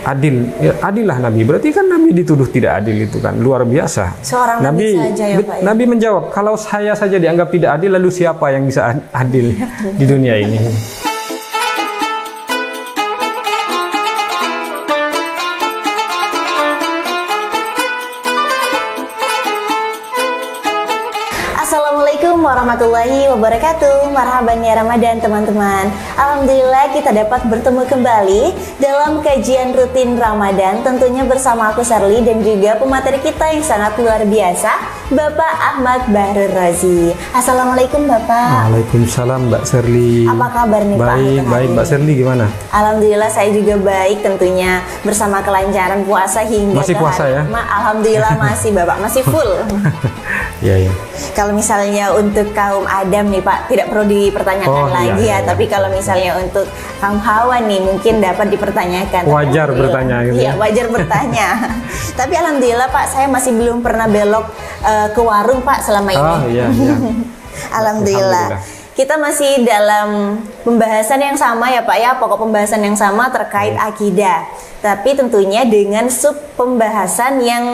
Adil, ya, adil lah Nabi. Berarti kan Nabi dituduh tidak adil, itu kan luar biasa. Seorang Nabi saja ya Pak ya? Nabi menjawab, kalau saya saja dianggap tidak adil, lalu siapa yang bisa adil di dunia ini? Assalamualaikum warahmatullahi wabarakatuh. Marhaban ya Ramadan teman-teman. Alhamdulillah kita dapat bertemu kembali dalam kajian rutin Ramadan, tentunya bersama aku Sherly dan juga pemateri kita yang sangat luar biasa, Bapak Ahmad Bahrul Razi. Assalamualaikum Bapak. Waalaikumsalam Mbak Sherly. Apa kabar nih Pak? Baik Mbak Sherly, gimana? Alhamdulillah saya juga baik, tentunya bersama kelancaran puasa hingga masih puasa ya? Alhamdulillah masih Bapak, masih full. Iya. Kalau misalnya untuk kaum Adam nih Pak, tidak perlu dipertanyakan lagi ya. Tapi kalau misalnya untuk kaum Hawa nih, mungkin dapat dipertanyakan. Wajar bertanya gitu. Iya, wajar bertanya. Tapi alhamdulillah Pak, saya masih belum pernah belok ke warung Pak selama ini. Oh iya. Alhamdulillah. Kita masih dalam pembahasan yang sama ya Pak ya, pokok pembahasan yang sama terkait akidah. Tapi tentunya dengan sub pembahasan yang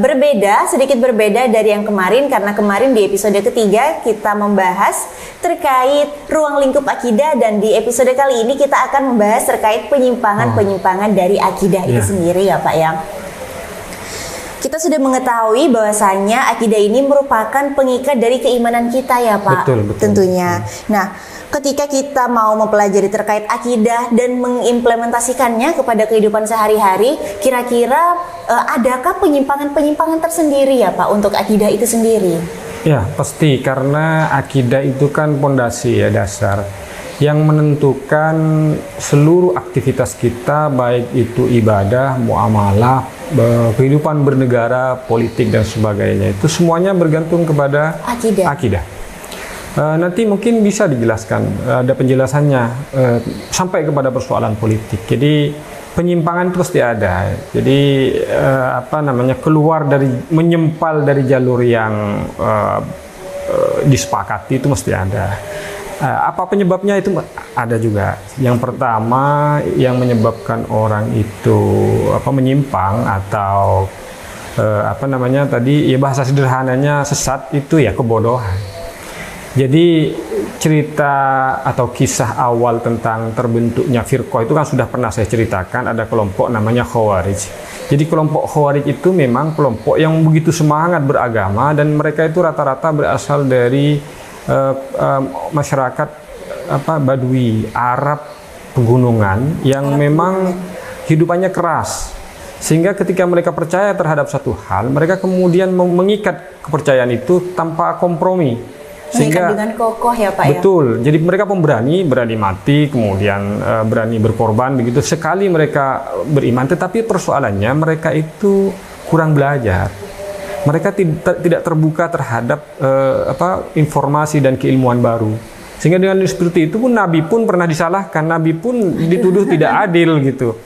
berbeda, sedikit berbeda dari yang kemarin, karena kemarin di episode ketiga kita membahas terkait ruang lingkup akidah, dan di episode kali ini kita akan membahas terkait penyimpangan-penyimpangan dari akidah itu sendiri ya Pak ya. Kita sudah mengetahui bahwasanya akidah ini merupakan pengikat dari keimanan kita ya Pak. Betul. Tentunya. Nah, ketika kita mau mempelajari terkait akidah dan mengimplementasikannya kepada kehidupan sehari-hari, kira-kira adakah penyimpangan-penyimpangan tersendiri ya Pak untuk akidah itu sendiri? Ya, pasti, karena akidah itu kan pondasi ya, dasar yang menentukan seluruh aktivitas kita, baik itu ibadah, muamalah, kehidupan bernegara, politik dan sebagainya. Itu semuanya bergantung kepada akidah. Nanti mungkin bisa dijelaskan, ada penjelasannya sampai kepada persoalan politik. Jadi penyimpangan itu pasti ada. Jadi keluar dari, menyempal dari jalur yang disepakati itu mesti ada. Apa penyebabnya itu ada juga. Yang pertama yang menyebabkan orang itu menyimpang atau tadi ya bahasa sederhananya sesat, itu ya kebodohan. Jadi cerita atau kisah awal tentang terbentuknya firqah itu kan sudah pernah saya ceritakan. Ada kelompok namanya Khawarij. Jadi kelompok Khawarij itu memang kelompok yang begitu semangat beragama, dan mereka itu rata-rata berasal dari masyarakat Badui, Arab pegunungan yang memang hidupannya keras, sehingga ketika mereka percaya terhadap satu hal, mereka kemudian mengikat kepercayaan itu tanpa kompromi, sehingga dengan kokoh ya Pak. Betul. Jadi mereka pemberani, berani mati, kemudian berani berkorban begitu. Sekali mereka beriman, tetapi persoalannya mereka itu kurang belajar. Mereka tidak terbuka terhadap informasi dan keilmuan baru. Sehingga dengan seperti itu pun Nabi pun pernah disalahkan, Nabi pun dituduh tidak adil gitu.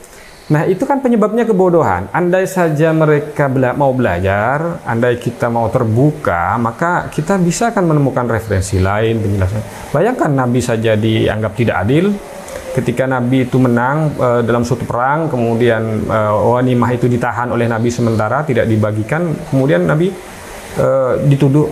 Nah, itu kan penyebabnya kebodohan. Andai saja mereka mau belajar, andai kita mau terbuka, maka kita bisa akan menemukan referensi lain, penjelasan. Bayangkan Nabi saja dianggap tidak adil. Ketika Nabi itu menang dalam suatu perang, kemudian ghanimah itu ditahan oleh Nabi sementara, tidak dibagikan, kemudian Nabi dituduh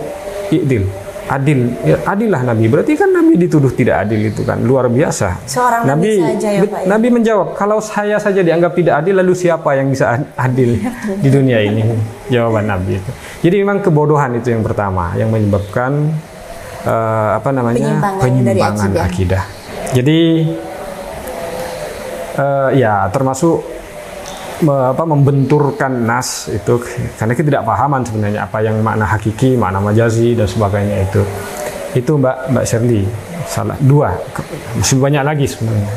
adil, ya, adil lah Nabi. Berarti kan Nabi dituduh tidak adil, itu kan luar biasa. Seorang Nabi saja ya Pak. Nabi menjawab, kalau saya saja dianggap tidak adil, lalu siapa yang bisa adil di dunia ini? Jawaban Nabi itu. Jadi memang kebodohan itu yang pertama yang menyebabkan penyimpangan akidah. Jadi ya termasuk membenturkan nas itu, karena kita tidak pahaman sebenarnya apa yang makna hakiki, makna majazi dan sebagainya itu Mbak Sherly. Salah dua, masih banyak lagi sebenarnya.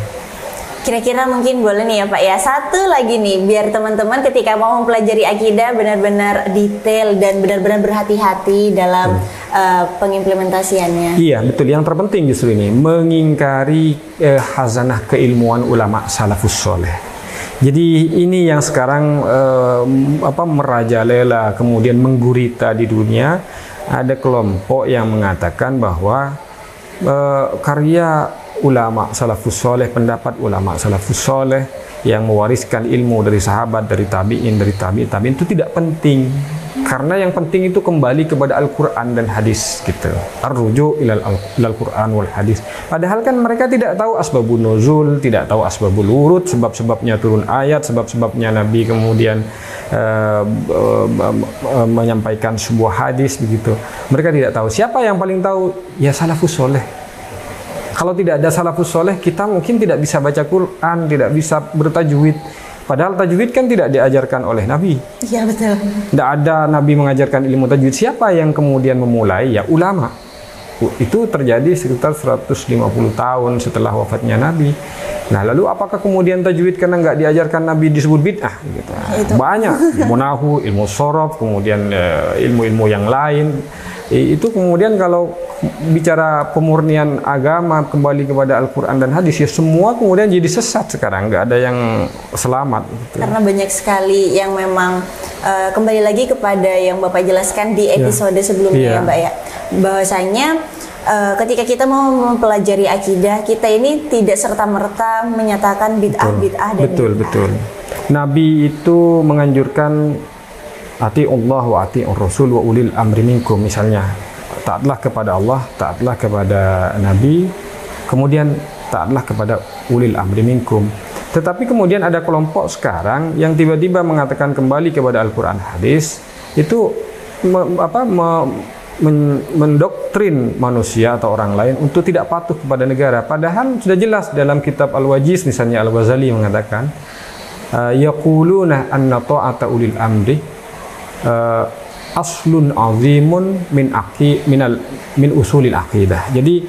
Kira-kira mungkin boleh nih ya Pak ya, satu lagi nih, biar teman-teman ketika mau mempelajari akidah benar-benar detail dan benar-benar berhati-hati dalam pengimplementasiannya. Iya betul, yang terpenting justru ini mengingkari khazanah keilmuan ulama salafus soleh. Jadi ini yang sekarang merajalela, kemudian menggurita di dunia. Ada kelompok yang mengatakan bahwa karya ulama salafus soleh, pendapat ulama salafus soleh yang mewariskan ilmu dari sahabat, dari tabi'in, dari tabi'in itu tidak penting. Karena yang penting itu kembali kepada Al-Quran dan hadis gitu. Ar-ruju' ilal Quran wal hadis. Padahal kan mereka tidak tahu asbabun nuzul, tidak tahu asbabul wurud, sebab-sebabnya turun ayat, sebab-sebabnya Nabi kemudian menyampaikan sebuah hadis begitu. Mereka tidak tahu. Siapa yang paling tahu? Ya salafus soleh. Kalau tidak ada salafus soleh, kita mungkin tidak bisa baca Quran, tidak bisa bertajwid. Padahal tajwid kan tidak diajarkan oleh Nabi. Iya betul. Tidak ada Nabi mengajarkan ilmu tajwid. Siapa yang kemudian memulai? Ya ulama. Itu terjadi sekitar 150 tahun setelah wafatnya Nabi. Nah lalu apakah kemudian tajwid karena nggak diajarkan Nabi disebut bid'ah? Gitu. Banyak. Ilmu nahu, ilmu sorof, kemudian ilmu-ilmu yang lain. Itu kemudian kalau bicara pemurnian agama kembali kepada Al-Quran dan hadis, ya semua kemudian jadi sesat sekarang, nggak ada yang selamat gitu. Karena banyak sekali yang memang kembali lagi kepada yang Bapak jelaskan di episode sebelumnya ya Mbak ya, bahwasanya ketika kita mau mempelajari akidah, kita ini tidak serta-merta menyatakan bid'ah dan betul. Nabi itu menganjurkan ati Allah wa ati Rasul wa ulil amri minkum, misalnya taatlah kepada Allah, taatlah kepada Nabi, kemudian taatlah kepada ulil amri minkum. Tetapi kemudian ada kelompok sekarang yang tiba-tiba mengatakan kembali kepada Al-Quran hadis, itu mendoktrin manusia atau orang lain untuk tidak patuh kepada negara. Padahal sudah jelas dalam kitab Al-Wajiz misalnya Al-Ghazali mengatakan yaquluna anna ta'ata ulil amri aslun azimun min usulil aqidah. Jadi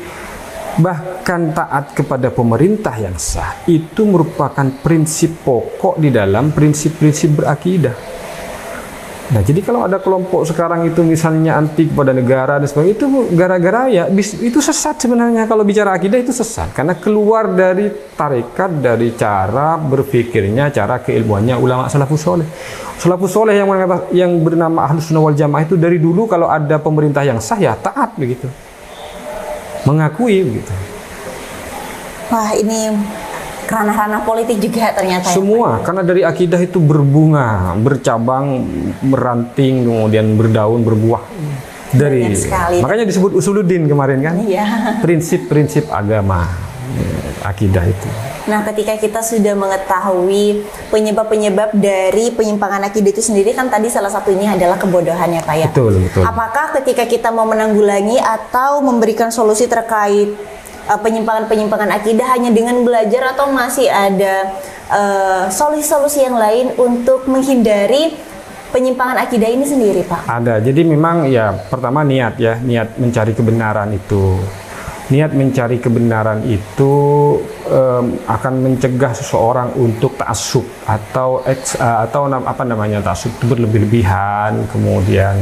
bahkan taat kepada pemerintah yang sah itu merupakan prinsip pokok di dalam prinsip-prinsip berakidah. Nah, jadi kalau ada kelompok sekarang itu misalnya anti kepada negara dan sebagainya, itu gara-gara ya itu sesat sebenarnya. Kalau bicara akidah itu sesat karena keluar dari tarekat, dari cara berpikirnya, cara keilmuannya ulama salafus soleh. Salafus soleh yang bernama Ahlus Sunnah wal Jamaah itu dari dulu kalau ada pemerintah yang sah ya taat begitu, mengakui begitu. Wah, ini ranah-ranah politik juga ternyata. Semua, karena dari akidah itu berbunga, bercabang, meranting, kemudian berdaun, berbuah. Dari makanya disebut usuluddin kemarin kan? Iya. Prinsip-prinsip agama, akidah itu. Nah, ketika kita sudah mengetahui penyebab-penyebab dari penyimpangan akidah itu sendiri, kan tadi salah satunya adalah kebodohan ya Pak ya. Betul. Apakah ketika kita mau menanggulangi atau memberikan solusi terkait penyimpangan-penyimpangan akidah hanya dengan belajar, atau masih ada solusi-solusi yang lain untuk menghindari penyimpangan akidah ini sendiri Pak? Ada. Jadi memang ya pertama niat mencari kebenaran itu. Niat mencari kebenaran itu akan mencegah seseorang untuk ta'assub atau ta'assub itu berlebih-lebihan, kemudian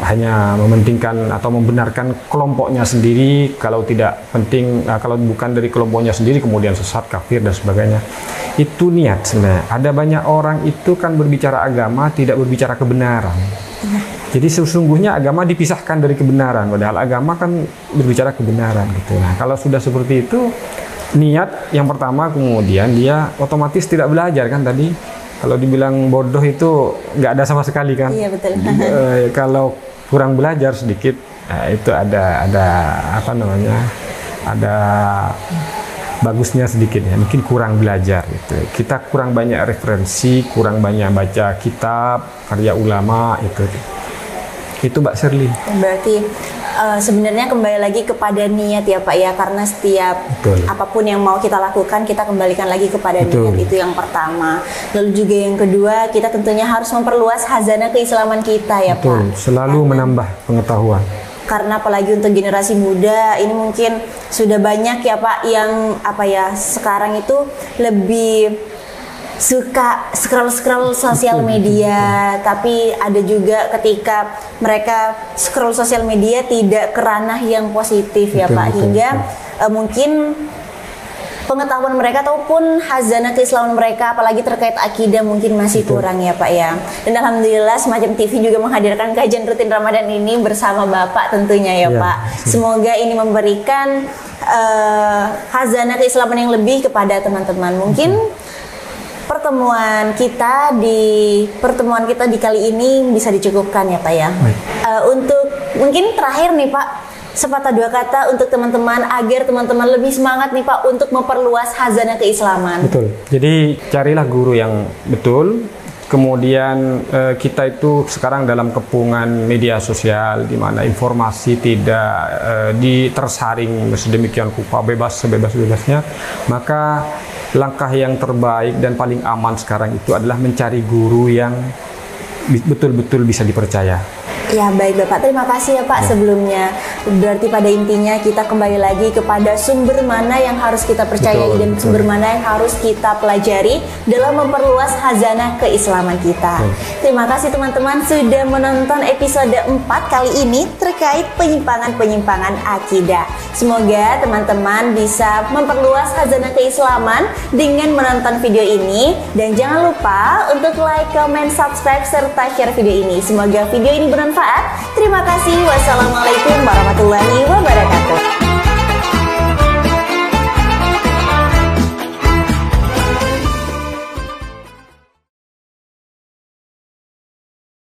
hanya mementingkan atau membenarkan kelompoknya sendiri, kalau tidak penting, kalau bukan dari kelompoknya sendiri kemudian sesat, kafir dan sebagainya. Itu niat sebenarnya. Ada banyak orang itu kan berbicara agama tidak berbicara kebenaran. Jadi sesungguhnya agama dipisahkan dari kebenaran, padahal agama kan berbicara kebenaran gitu. Nah, kalau sudah seperti itu, niat yang pertama, kemudian dia otomatis tidak belajar kan tadi. Kalau dibilang bodoh itu nggak ada sama sekali kan. Iya betul. Kalau kurang belajar sedikit, itu ada bagusnya sedikit ya. Mungkin kurang belajar gitu. Kita kurang banyak referensi, kurang banyak baca kitab karya ulama itu. Itu Mbak Shirley. Berarti sebenarnya kembali lagi kepada niat ya Pak ya, karena setiap apapun yang mau kita lakukan kita kembalikan lagi kepada niat, itu yang pertama. Lalu juga yang kedua, kita tentunya harus memperluas khazanah keislaman kita ya Pak. Selalu menambah pengetahuan. Karena apalagi untuk generasi muda ini mungkin sudah banyak ya Pak yang sekarang itu lebih suka scroll sosial media, tapi ada juga ketika mereka scroll sosial media tidak ke ranah yang positif ya Pak, hingga mungkin pengetahuan mereka ataupun khazanah keislaman mereka apalagi terkait akidah mungkin masih kurang ya Pak ya. Dan alhamdulillah Semacam TV juga menghadirkan kajian rutin Ramadan ini bersama Bapak tentunya ya Pak. Semoga ini memberikan khazanah keislaman yang lebih kepada teman-teman. Mungkin pertemuan kita di kali ini bisa dicukupkan ya Pak ya. Untuk mungkin terakhir nih Pak, sepatah dua kata untuk teman-teman agar teman-teman lebih semangat nih Pak untuk memperluas khazanah keislaman. Betul. Jadi carilah guru yang betul. Kemudian kita itu sekarang dalam kepungan media sosial di mana informasi tidak tersaring sedemikian rupa, sebebas-bebasnya. Maka langkah yang terbaik dan paling aman sekarang itu adalah mencari guru yang betul-betul bisa dipercaya. Ya baik Bapak, terima kasih ya Pak sebelumnya. Berarti pada intinya kita kembali lagi kepada sumber mana yang harus kita percayai dan sumber mana yang harus kita pelajari dalam memperluas khazanah keislaman kita. Terima kasih teman-teman sudah menonton episode 4 kali ini terkait penyimpangan-penyimpangan akidah. Semoga teman-teman bisa memperluas khazanah keislaman dengan menonton video ini. Dan jangan lupa untuk like, comment, subscribe, serta share video ini. Semoga video ini bermanfaat. Terima kasih. Wassalamualaikum warahmatullahi wabarakatuh.